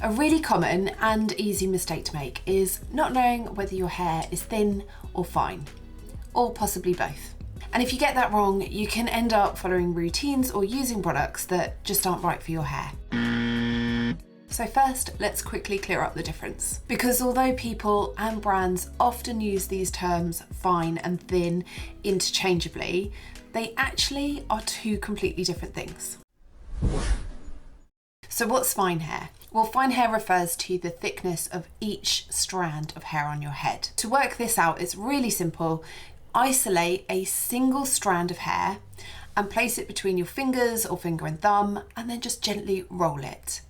A really common and easy mistake to make is not knowing whether your hair is thin or fine, or possibly both. And if you get that wrong, you can end up following routines or using products that just aren't right for your hair. So first, let's quickly clear up the difference. Because although people and brands often use these terms fine and thin interchangeably, they actually are two completely different things. So what's fine hair? Well, fine hair refers to the thickness of each strand of hair on your head. To work this out, it's really simple. Isolate a single strand of hair and place it between your fingers or finger and thumb, and then just gently roll it.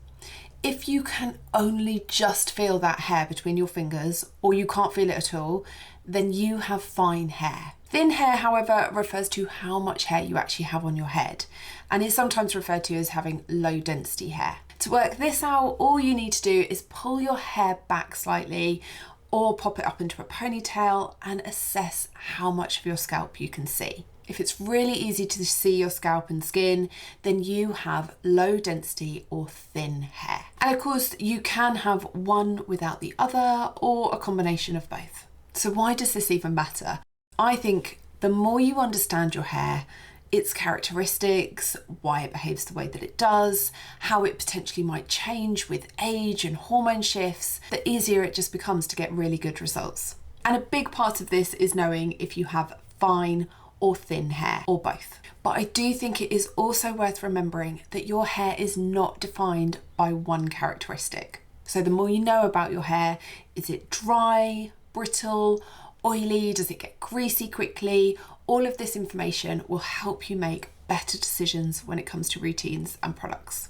If you can only just feel that hair between your fingers, or you can't feel it at all, then you have fine hair. Thin hair, however, refers to how much hair you actually have on your head, and is sometimes referred to as having low density hair. To work this out, all you need to do is pull your hair back slightly or pop it up into a ponytail and assess how much of your scalp you can see. If it's really easy to see your scalp and skin, then you have low density or thin hair. And of course, you can have one without the other or a combination of both. So why does this even matter? I think the more you understand your hair, its characteristics, why it behaves the way that it does, how it potentially might change with age and hormone shifts, the easier it just becomes to get really good results. And a big part of this is knowing if you have fine or thin hair, or both. But I do think it is also worth remembering that your hair is not defined by one characteristic. So the more you know about your hair, is it dry, brittle, oily, does it get greasy quickly? All of this information will help you make better decisions when it comes to routines and products.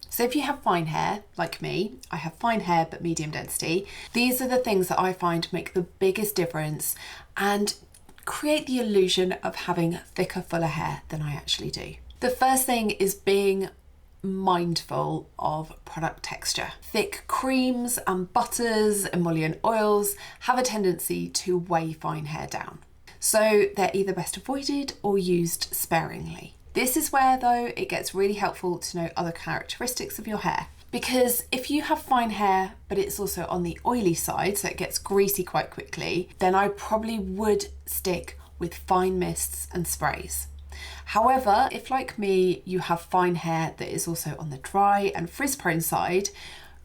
So if you have fine hair, like me, I have fine hair but medium density, these are the things that I find make the biggest difference and create the illusion of having thicker, fuller hair than I actually do. The first thing is being mindful of product texture. Thick creams and butters, emollient oils have a tendency to weigh fine hair down. So they're either best avoided or used sparingly. This is where, though, it gets really helpful to know other characteristics of your hair. Because if you have fine hair, but it's also on the oily side, so it gets greasy quite quickly, then I probably would stick with fine mists and sprays. However, if like me, you have fine hair that is also on the dry and frizz-prone side,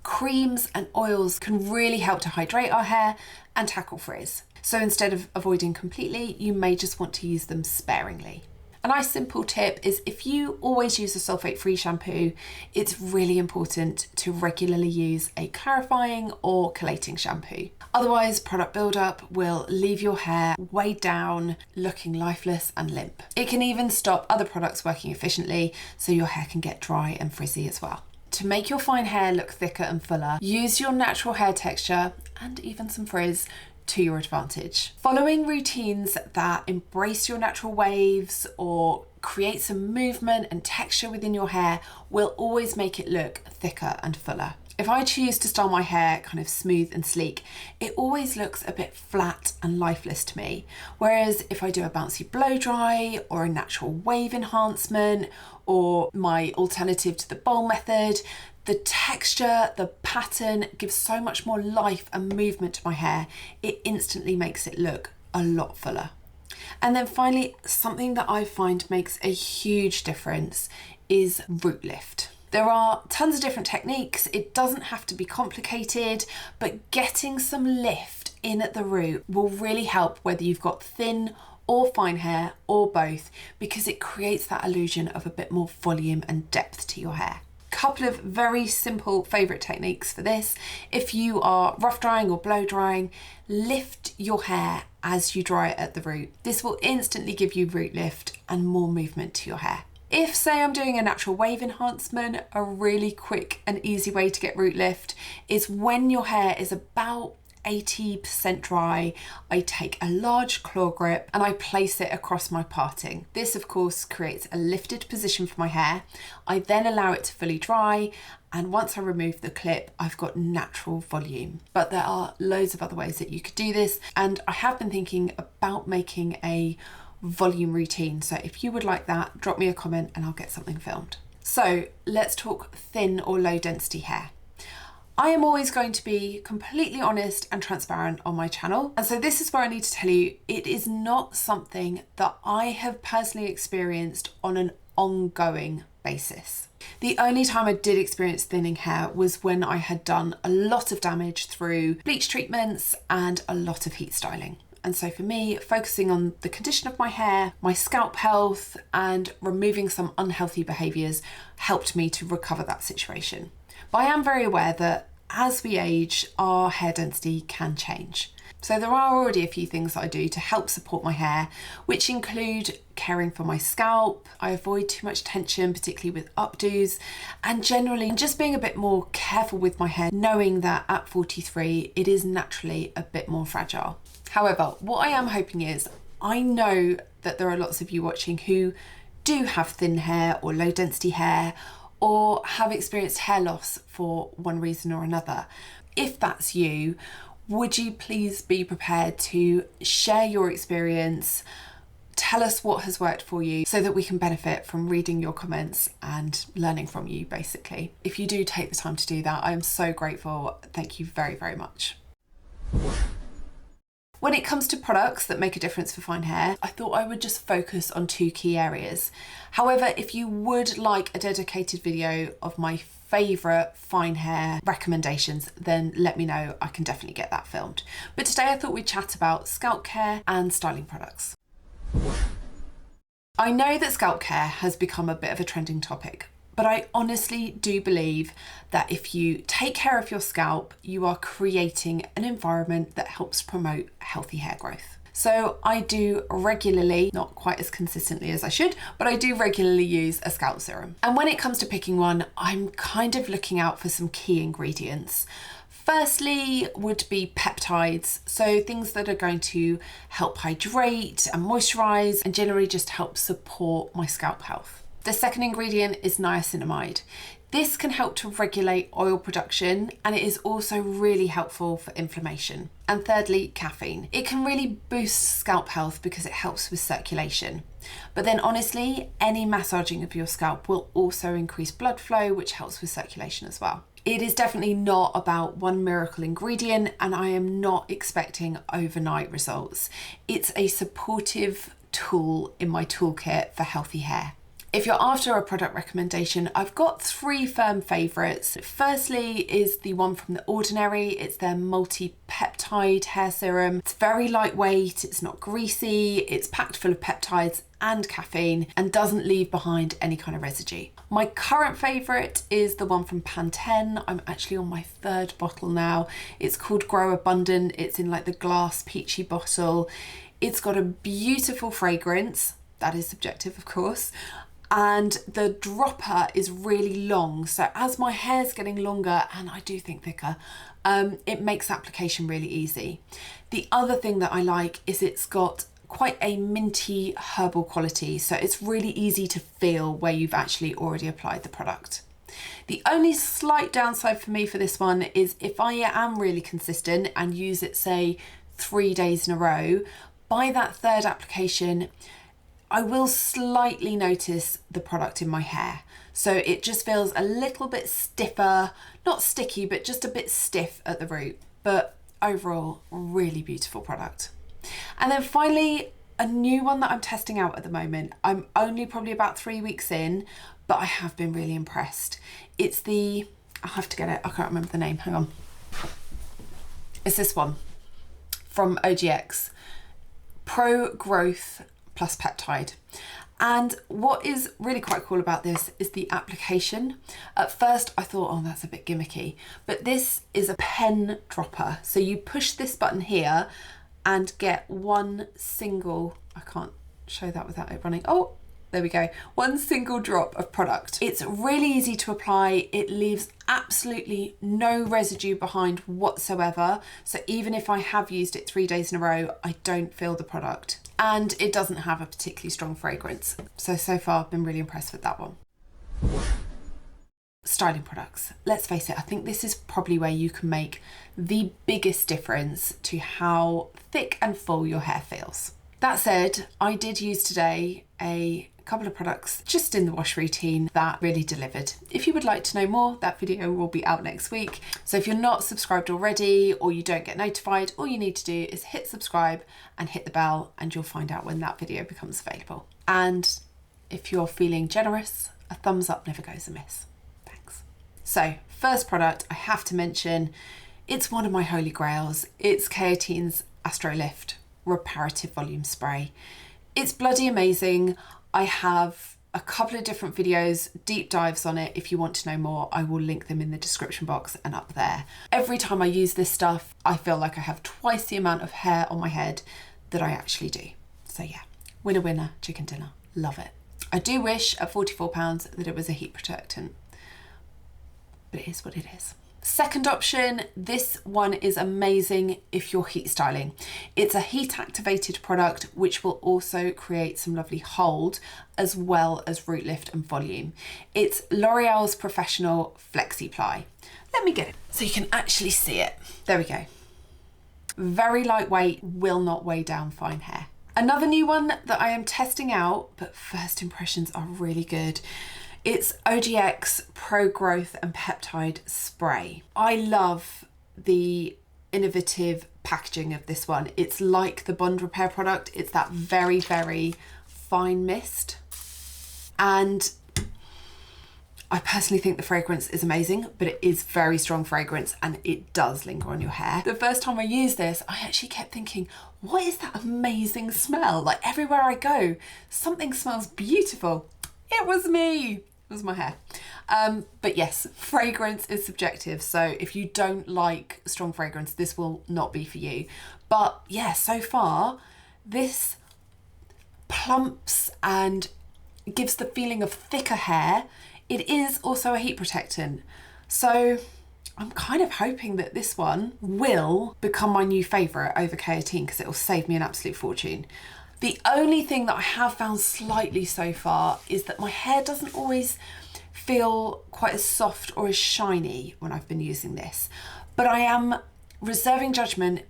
creams and oils can really help to hydrate our hair and tackle frizz. So instead of avoiding completely, you may just want to use them sparingly. A nice simple tip is if you always use a sulfate-free shampoo, it's really important to regularly use a clarifying or collating shampoo. Otherwise, product buildup will leave your hair weighed down, looking lifeless and limp. It can even stop other products working efficiently, so your hair can get dry and frizzy as well. To make your fine hair look thicker and fuller, use your natural hair texture and even some frizz to your advantage. Following routines that embrace your natural waves or create some movement and texture within your hair will always make it look thicker and fuller. If I choose to style my hair kind of smooth and sleek, it always looks a bit flat and lifeless to me. Whereas if I do a bouncy blow dry or a natural wave enhancement or my alternative to the bowl method, the texture, the pattern gives so much more life and movement to my hair. It instantly makes it look a lot fuller. And then finally, something that I find makes a huge difference is root lift. There are tons of different techniques. It doesn't have to be complicated, but getting some lift in at the root will really help whether you've got thin or fine hair or both, because it creates that illusion of a bit more volume and depth to your hair. Couple of very simple favourite techniques for this. If you are rough drying or blow drying, lift your hair as you dry it at the root. This will instantly give you root lift and more movement to your hair. If, say, I'm doing a natural wave enhancement, a really quick and easy way to get root lift is when your hair is about 80% dry, I take a large claw grip and I place it across my parting. This of course creates a lifted position for my hair. I then allow it to fully dry, and once I remove the clip, I've got natural volume. But there are loads of other ways that you could do this, and I have been thinking about making a volume routine. So if you would like that, drop me a comment and I'll get something filmed. So let's talk thin or low density hair. I am always going to be completely honest and transparent on my channel. And so this is where I need to tell you, it is not something that I have personally experienced on an ongoing basis. The only time I did experience thinning hair was when I had done a lot of damage through bleach treatments and a lot of heat styling. And so for me, focusing on the condition of my hair, my scalp health, and removing some unhealthy behaviours helped me to recover that situation. But I am very aware that as we age, our hair density can change. So there are already a few things that I do to help support my hair, which include caring for my scalp. I avoid too much tension, particularly with updos, and generally just being a bit more careful with my hair, knowing that at 43, it is naturally a bit more fragile. However, what I am hoping is, I know that there are lots of you watching who do have thin hair or low density hair, or have experienced hair loss for one reason or another. If that's you, would you please be prepared to share your experience, tell us what has worked for you so that we can benefit from reading your comments and learning from you, basically. If you do take the time to do that, I am so grateful. Thank you very, very much. When it comes to products that make a difference for fine hair, I thought I would just focus on two key areas. However, if you would like a dedicated video of my favourite fine hair recommendations, then let me know, I can definitely get that filmed. But today I thought we'd chat about scalp care and styling products. I know that scalp care has become a bit of a trending topic, but I honestly do believe that if you take care of your scalp, you are creating an environment that helps promote healthy hair growth. So I do regularly, not quite as consistently as I should, but I do regularly use a scalp serum. And when it comes to picking one, I'm kind of looking out for some key ingredients. Firstly would be peptides, so things that are going to help hydrate and moisturize and generally just help support my scalp health. The second ingredient is niacinamide. This can help to regulate oil production, and it is also really helpful for inflammation. And thirdly, caffeine. It can really boost scalp health because it helps with circulation. But then honestly, any massaging of your scalp will also increase blood flow, which helps with circulation as well. It is definitely not about one miracle ingredient, and I am not expecting overnight results. It's a supportive tool in my toolkit for healthy hair. If you're after a product recommendation, I've got three firm favourites. Firstly is the one from The Ordinary. It's their multi-peptide hair serum. It's very lightweight, it's not greasy, it's packed full of peptides and caffeine and doesn't leave behind any kind of residue. My current favourite is the one from Pantene. I'm actually on my third bottle now. It's called Grow Abundant. It's in like the glass peachy bottle. It's got a beautiful fragrance. That is subjective, of course. And the dropper is really long, so as my hair's getting longer and I do think thicker, it makes application really easy. The other thing that I like is it's got quite a minty herbal quality, so it's really easy to feel where you've actually already applied the product. The only slight downside for me for this one is if I am really consistent and use it, say, 3 days in a row, by that third application, I will slightly notice the product in my hair. So it just feels a little bit stiffer, not sticky, but just a bit stiff at the root. But overall, really beautiful product. And then finally, a new one that I'm testing out at the moment. I'm only probably about 3 weeks in, but I have been really impressed. It's the, I'll have to get it, I can't remember the name, hang on. It's this one from OGX, Pro Growth plus peptide. And what is really quite cool about this is the application. At first I thought, oh, that's a bit gimmicky, but this is a pen dropper. So you push this button here and get one single, I can't show that without it running. Oh, there we go. One single drop of product. It's really easy to apply. It leaves absolutely no residue behind whatsoever. So even if I have used it 3 days in a row, I don't feel the product. And it doesn't have a particularly strong fragrance. So far I've been really impressed with that one. Styling products. Let's face it, I think this is probably where you can make the biggest difference to how thick and full your hair feels. That said, I did use today a couple of products just in the wash routine that really delivered. If you would like to know more, that video will be out next week. So if you're not subscribed already or you don't get notified, all you need to do is hit subscribe and hit the bell and you'll find out when that video becomes available. And if you're feeling generous, a thumbs up never goes amiss. Thanks. So first product I have to mention, it's one of my holy grails. It's K18's Astrolift Reparative Volume Spray. It's bloody amazing. I have a couple of different videos, deep dives on it. If you want to know more, I will link them in the description box and up there. Every time I use this stuff, I feel like I have twice the amount of hair on my head that I actually do. So yeah, winner, winner, chicken dinner. Love it. I do wish at £44 that it was a heat protectant, but it is what it is. Second option, this one is amazing if you're heat styling. It's a heat activated product which will also create some lovely hold as well as root lift and volume. It's L'Oreal's Professional Flexi Ply. Let me get it so you can actually see it. There we go. Very lightweight, will not weigh down fine hair. Another new one that I am testing out, but first impressions are really good. It's OGX Pro Growth and Peptide Spray. I love the innovative packaging of this one. It's like the Bond Repair product. It's that very, very fine mist. And I personally think the fragrance is amazing, but it is very strong fragrance and it does linger on your hair. The first time I used this, I actually kept thinking, what is that amazing smell? Like everywhere I go, something smells beautiful. It was me. It was my hair. But yes, fragrance is subjective. So if you don't like strong fragrance, this will not be for you. But yeah, so far, this plumps and gives the feeling of thicker hair. It is also a heat protectant. So I'm kind of hoping that this one will become my new favourite over K18 because it will save me an absolute fortune. The only thing that I have found slightly so far is that my hair doesn't always feel quite as soft or as shiny when I've been using this. But I am reserving judgment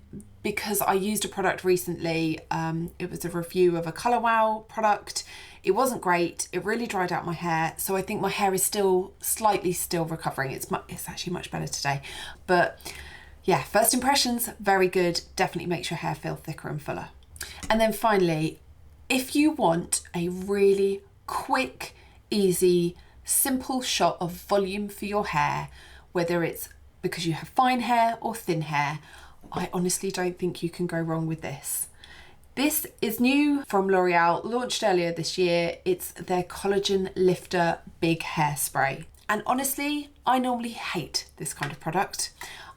because I used a product recently. It was a review of a Colour Wow product. It wasn't great. It really dried out my hair. So I think my hair is still slightly recovering. It's actually much better today. But yeah, first impressions, very good. Definitely makes your hair feel thicker and fuller. And then finally, if you want a really quick, easy, simple shot of volume for your hair, whether it's because you have fine hair or thin hair, I honestly don't think you can go wrong with this. This is new from L'Oreal, launched earlier this year. It's their Collagen Lifter Big Hair Spray. And honestly, I normally hate this kind of product.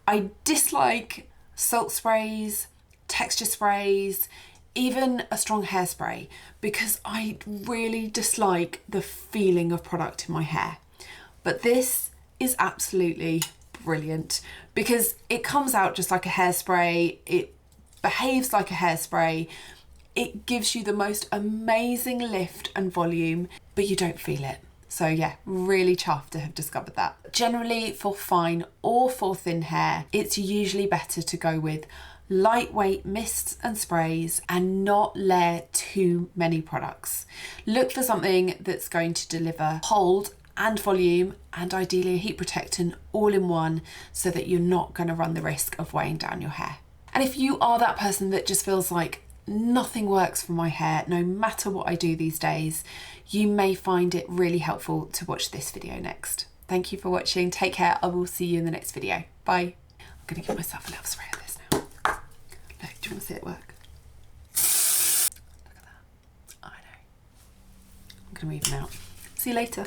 I dislike salt sprays, texture sprays, even a strong hairspray, because I really dislike the feeling of product in my hair. But this is absolutely brilliant because it comes out just like a hairspray. It behaves like a hairspray. It gives you the most amazing lift and volume, but you don't feel it. So yeah, really chuffed to have discovered that. Generally for fine or for thin hair, it's usually better to go with lightweight mists and sprays and not layer too many products. Look for something that's going to deliver hold and volume and ideally a heat protectant all in one so that you're not going to run the risk of weighing down your hair. And if you are that person that just feels like nothing works for my hair, no matter what I do these days, you may find it really helpful to watch this video next. Thank you for watching. Take care. I will see you in the next video. Bye. I'm going to give myself a little spray of this now. Look, do you want to see it work? Look at that. I know. I'm going to move them out. See you later.